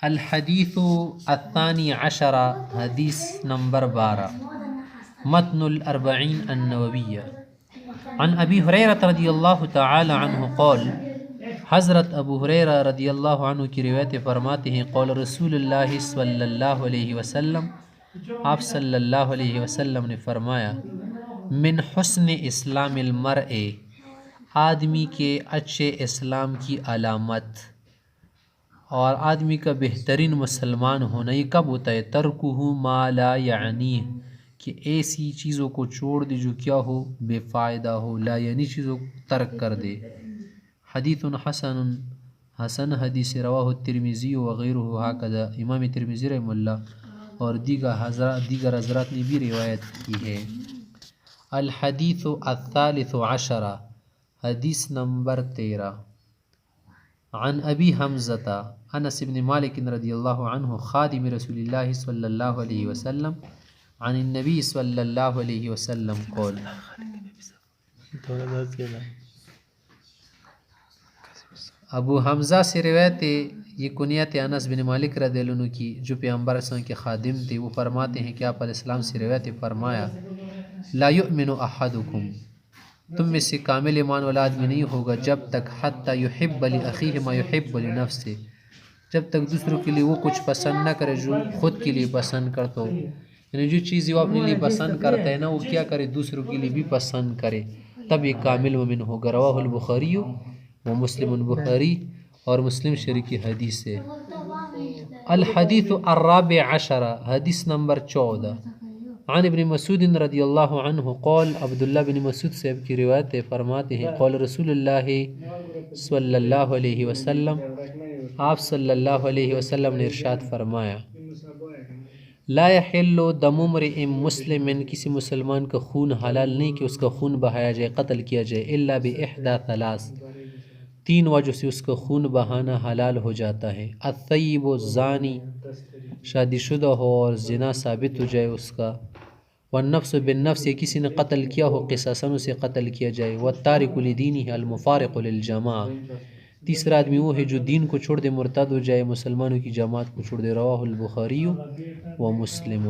الحدیث الثانی عشر، حدیث نمبر 12، متن الاربعین النوویہ، عن ابی ہریرہ رضی اللہ تعالی عنہ قال، حضرت ابو ہریرہ رضی اللہ عنہ کی روایت فرماتے ہیں، قول رسول اللہ صلی اللہ علیہ وسلم، آپ صلی اللہ علیہ وسلم نے فرمایا، من حسن اسلام المرء، آدمی کے اچھے اسلام کی علامت اور آدمی کا بہترین مسلمان ہونا یہ کب ہوتا ہے؟ ترکہ ما لا یعنیہ، کہ ایسی چیزوں کو چھوڑ دے جو کیا ہو؟ بے فائدہ ہو، لا یعنی چیزوں کو ترک کر دے۔ حدیث حسن حدیث رواہ الترمذی وغیرہ، ہکذا امام ترمذی رحمہ اللہ اور دیگر حضرات نے بھی روایت کی ہے۔ الحدیث الثالث عشر، حدیث نمبر 13، عن ابی حمزہ انس بن مالک رضی اللہ عنہ خادم رسول اللہ صلی اللہ علیہ وسلم عن النبی صلی اللہ علیہ وسلم قول، ابو حمزہ سے روایت ہے، یہ کنیت انس بن مالک رضی اللہ عنہ کی جو پیغمبر صلی اللہ علیہ وسلم کے خادم تھے۔ وہ فرماتے ہیں کہ آپ علیہ السلام سے روایت فرمایا، لا یؤمن احدکم، تم میں سے کامل ایمان والا آدمی نہیں ہوگا جب تک حتی یحب لاخیہ ما یحب لنفسہ، جب تک دوسروں کے لیے وہ کچھ پسند نہ کرے جو خود کے لیے پسند کرتا ہو، یعنی جو چیز وہ اپنے لیے پسند کرتا ہے نا وہ کیا کرے؟ دوسروں کے لیے بھی پسند کرے، تب یہ کامل مومن ہوگا۔ رواہ البخاری و مسلم، بخاری اور مسلم شریف کی حدیث ہے۔ الحدیث الرابع عشر، حدیث نمبر 14، عن ابن مسعود رضی اللہ عنہ قول، عبداللہ بن مسعود سے کی روایت فرماتے ہیں، قول رسول اللہ صلی اللہ علیہ وسلم، آپ صلی اللہ علیہ وسلم نے ارشاد فرمایا، لا یحل دم امرئ مسلم، کسی مسلمان کا خون حلال نہیں کہ اس کا خون بہایا جائے، قتل کیا جائے، الا باحدی ثلاث، تین وجہ سے اس کا خون بہانا حلال ہو جاتا ہے، الطیب الزانی، شادی شدہ ہو اور زنا ثابت ہو جائے اس کا، والنفس بالنفس، کسی نے قتل کیا ہو قصاصاً اسے قتل کیا جائے، والتارک لدینہ المفارق للجماعہ، تیسرا آدمی وہ ہے جو دین کو چھوڑ دے، مرتد ہو جائے، مسلمانوں کی جماعت کو چھوڑ دے۔ رواہ البخاری و مسلم۔